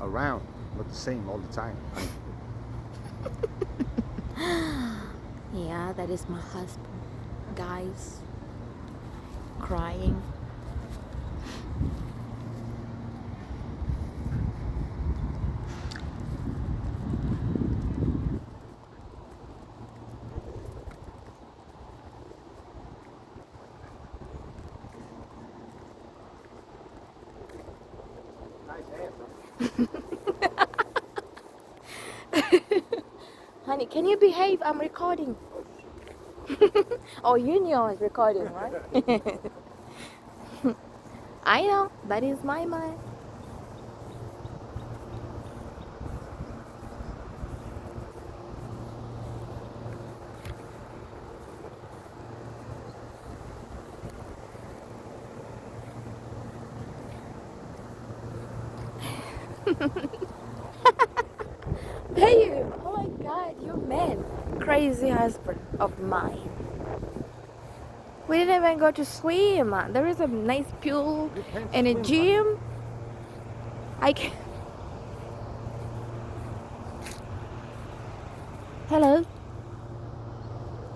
around, but the same all the time. Yeah, that is my husband. Guys, crying. Nice answer. Honey, can you behave? I'm recording. Oh, you knew I was recording, right? I know, that is my mind. Babe, oh my god, you man. Crazy husband of mine. We didn't even go to swim. There is a nice pool You can't and a swim, honey. gym. I can. Hello.